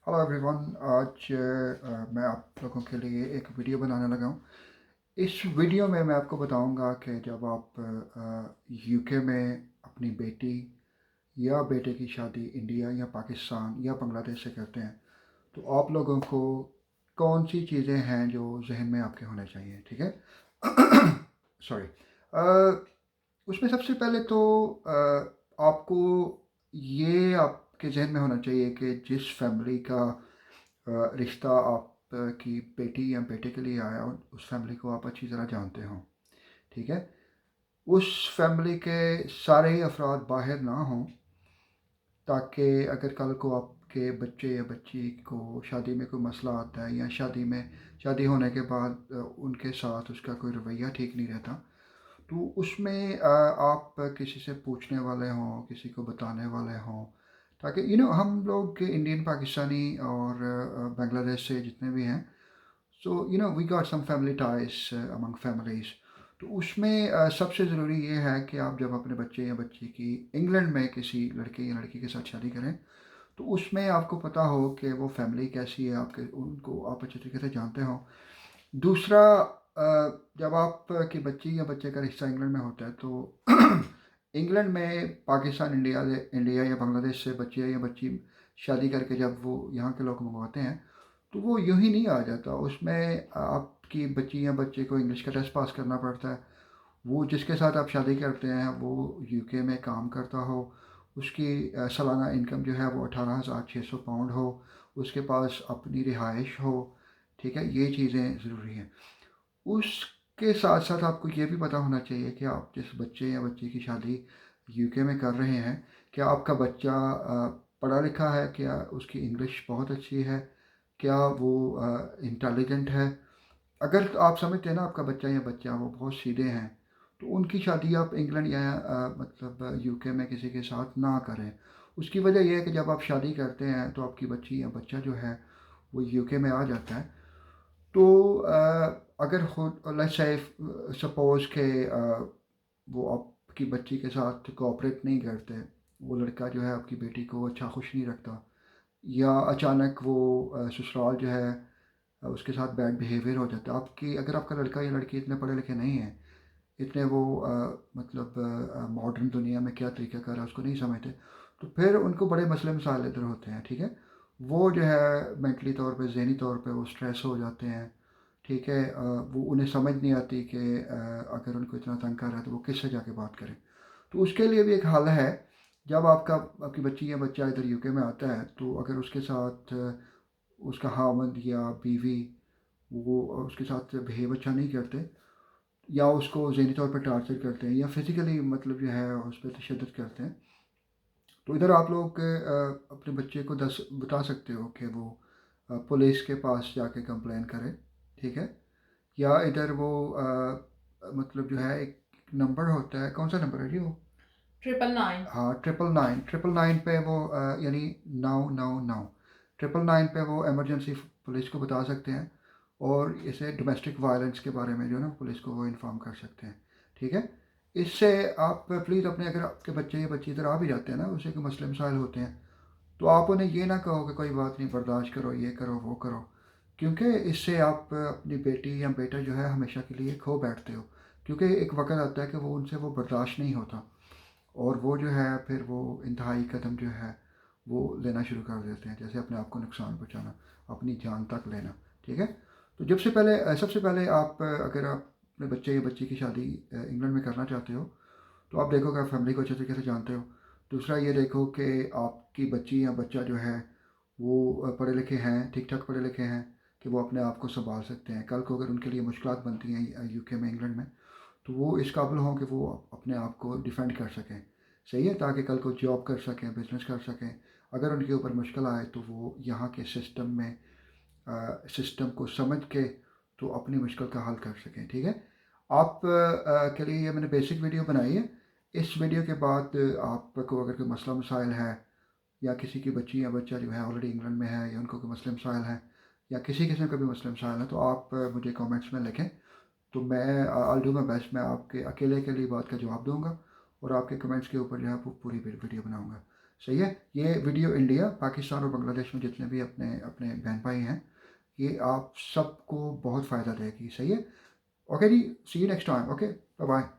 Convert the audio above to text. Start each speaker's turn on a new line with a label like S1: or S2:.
S1: Hello everyone. आज मैं आप लोगों के लिए एक वीडियो बनाने लगा हूँ। इस वीडियो में मैं आपको बताऊंगा कि जब आप यूके में अपनी बेटी या बेटे की शादी इंडिया या पाकिस्तान या बांग्लादेश से करते हैं तो आप लोगों को कौन सी चीज़ें हैं जो जहन में आपके होने चाहिए, ठीक है। सॉरी। उसमें सबसे पहले तो आपको ये आपके जहन में होना चाहिए कि जिस फैमिली का रिश्ता आप की बेटी या बेटे के लिए आया हो उस फैमिली को आप अच्छी तरह जानते हो, ठीक है। उस फैमिली के सारे ही अफराद बाहर ना हों, ताकि अगर कल को आपके बच्चे या बच्ची को शादी में कोई मसला आता है या शादी होने के बाद उनके साथ उसका कोई रवैया ठीक नहीं रहता, तो उसमें आप किसी से पूछने वाले हों, किसी को बताने वाले हों, ताकि हम लोग इंडियन, पाकिस्तानी और बांग्लादेश से जितने भी हैं, so we got some family ties among families. तो उसमें सबसे ज़रूरी ये है कि आप जब अपने बच्चे या बच्ची की इंग्लैंड में किसी लड़के या लड़की के साथ शादी करें तो उसमें आपको पता हो कि वो फैमिली कैसी है, आपके उनको आप अच्छे तरीके से जानते हो। दूसरा, जब आपकी बच्ची या बच्चे का रिश्ता इंग्लैंड में होता है तो इंग्लैंड में पाकिस्तान, इंडिया इंडिया या बांग्लादेश से बच्चे या बच्ची शादी करके जब वो यहाँ के लोग मंगवाते हैं तो वो यूं ही नहीं आ जाता। उसमें आपकी बच्ची या बच्चे को इंग्लिश का टेस्ट पास करना पड़ता है। वो जिसके साथ आप शादी करते हैं वो यूके में काम करता हो, उसकी सालाना इनकम जो है वो 18,600 पाउंड हो, उसके पास अपनी रिहाइश हो, ठीक है। ये चीज़ें ज़रूरी हैं। उसके साथ साथ आपको ये भी पता होना चाहिए कि आप जिस बच्चे या बच्ची की शादी यूके में कर रहे हैं, क्या आपका बच्चा पढ़ा लिखा है, क्या उसकी इंग्लिश बहुत अच्छी है, क्या वो इंटेलिजेंट है। अगर आप समझते हैं ना आपका बच्चा या बच्चा वो बहुत सीधे हैं तो उनकी शादी आप इंग्लैंड या मतलब यूके में किसी के साथ ना करें। उसकी वजह यह है कि जब आप शादी करते हैं तो आपकी बच्ची या बच्चा जो है वो यूके में आ जाता है। तो अगर लेट्स से सपोज के वो आपकी बच्ची के साथ कोऑपरेट नहीं करते, वो लड़का जो है आपकी बेटी को अच्छा खुश नहीं रखता, या अचानक वो ससुराल जो है उसके साथ बैड बिहेवियर हो जाता है आपकी, अगर आपका लड़का या लड़की इतने पढ़े लिखे नहीं हैं, इतने वो मतलब मॉडर्न दुनिया में क्या तरीका कर रहा है उसको नहीं समझते, तो फिर उनको बड़े मसले मसाइल इधर होते हैं, ठीक है। वो जो है मेंटली तौर पे, ज़हनी तौर पे वो स्ट्रेस हो जाते हैं, ठीक है। वो उन्हें समझ नहीं आती कि अगर उनको इतना तंग कर रहा है तो वो किससे जाके बात करें। तो उसके लिए भी एक हल है। जब आपकी बच्ची या बच्चा इधर यूके में आता है तो अगर उसके साथ उसका खामंद या बीवी वो उसके साथ बिहेव अच्छा नहीं करते, या उसको ज़हनी तौर पर टार्चर करते हैं, या फिज़िकली मतलब जो है उस पर तशद्दुद करते हैं, तो इधर आप लोग अपने बच्चे को बता सकते हो कि वो पुलिस के पास जाके कंप्लेन करे, ठीक है। या इधर वो मतलब जो है एक नंबर होता है, कौन सा नंबर है जी वो?
S2: 999।
S1: हाँ, 999, 999 पे वो यानी 999, 999 पे वो इमरजेंसी पुलिस को बता सकते हैं, और इसे डोमेस्टिक वायलेंस के बारे में जो है ना पुलिस को वो इन्फॉर्म कर सकते हैं, ठीक है। इससे आप प्लीज़ अपने, अगर आपके बच्चे या बच्ची इधर आ भी जाते हैं ना, उसे कोई मसले मसाइल होते हैं, तो आप उन्हें ये ना कहो कि कोई बात नहीं, बर्दाश्त करो, ये करो वो करो, क्योंकि इससे आप अपनी बेटी या बेटा जो है हमेशा के लिए खो बैठते हो। क्योंकि एक वक्त आता है कि वो उनसे वो बर्दाश्त नहीं होता, और वो जो है फिर वो इंतहाई कदम जो है वो लेना शुरू कर देते हैं, जैसे अपने आप को नुकसान पहुँचाना, अपनी जान तक लेना, ठीक है। तो सबसे पहले आप अगर आप अपने बच्चे या बच्ची की शादी इंग्लैंड में करना चाहते हो तो आप देखो कि आप फैमिली को अच्छे तरीके से जानते हो। दूसरा ये देखो कि आपकी बच्ची या बच्चा जो है वो पढ़े लिखे हैं, ठीक ठाक पढ़े लिखे हैं, कि वो अपने आप को संभाल सकते हैं। कल को अगर उनके लिए मुश्किलात बनती हैं यूके में, इंग्लैंड में, तो वो इस काबिल हों कि वो अपने आप को डिफेंड कर सकें, सही है, ताकि कल को जॉब कर सकें, बिजनेस कर सकें। अगर उनके ऊपर मुश्किल आए तो वो यहाँ के सिस्टम को समझ के तो अपनी मुश्किल का हल कर सकें, ठीक है। आप के लिए ये मैंने बेसिक वीडियो बनाई है। इस वीडियो के बाद आपको अगर कोई मसला मसाइल है, या किसी की बच्ची या बच्चा जो है ऑलरेडी इंग्लैंड में है, या उनको कोई मसले मसाइल हैं, या किसी किस्म का भी मसले मसाइल है, तो आप मुझे कमेंट्स में लिखें। तो मैं आई डू माई बेस्ट, मैं आपके अकेले के लिए बात का जवाब दूंगा, और आपके कमेंट्स के ऊपर जो है वो पूरी वीडियो बनाऊंगा। सही है। ये वीडियो इंडिया, पाकिस्तान और बांग्लादेश में जितने भी अपने अपने बहन भाई हैं, ये आप सबको बहुत फ़ायदा देगी। सही है। ओके जी, see you next time. Okay, bye bye.